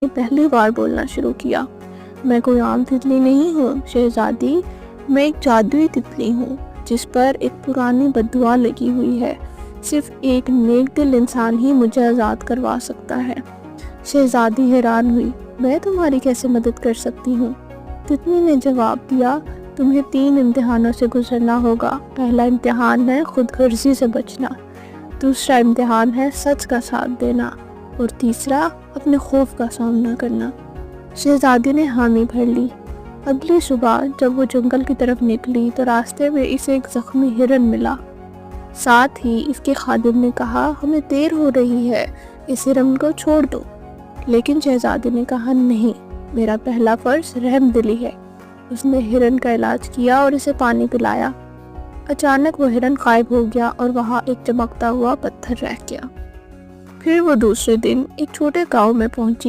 पहली बार बोलना शुरू किया। मैं कोई आम तितली नहीं हूँ शहजादी, मैं एक जादुई तितली हूँ जिस पर एक पुरानी बद्दुआ लगी हुई है। सिर्फ एक नेक दिल इंसान ही मुझे आज़ाद करवा सकता है। शहजादी हैरान हुई, मैं तुम्हारी कैसे मदद कर सकती हूँ? तितली ने जवाब दिया, तुम्हें 3 इम्तिहानों से गुजरना होगा। पहला इम्तिहान है खुदगर्जी से बचना, दूसरा इम्तिहान है सच का साथ देना और तीसरा अपने खौफ का सामना करना। शहजादी ने हामी भर ली। अगली सुबह जब वो जंगल की तरफ निकली तो रास्ते में इसे एक जख्मी हिरन मिला। साथ ही इसके खादिम ने कहा, हमें देर हो रही है, इस हिरन को छोड़ दो। लेकिन शहजादी ने कहा, नहीं, मेरा पहला फर्ज रहम दिली है। उसने हिरन का इलाज किया और इसे पानी पिलाया। अचानक वो हिरन गायब हो गया और वहाँ एक चमकता हुआ पत्थर रह गया। फिर वो दूसरे दिन एक छोटे गांव में पहुंची।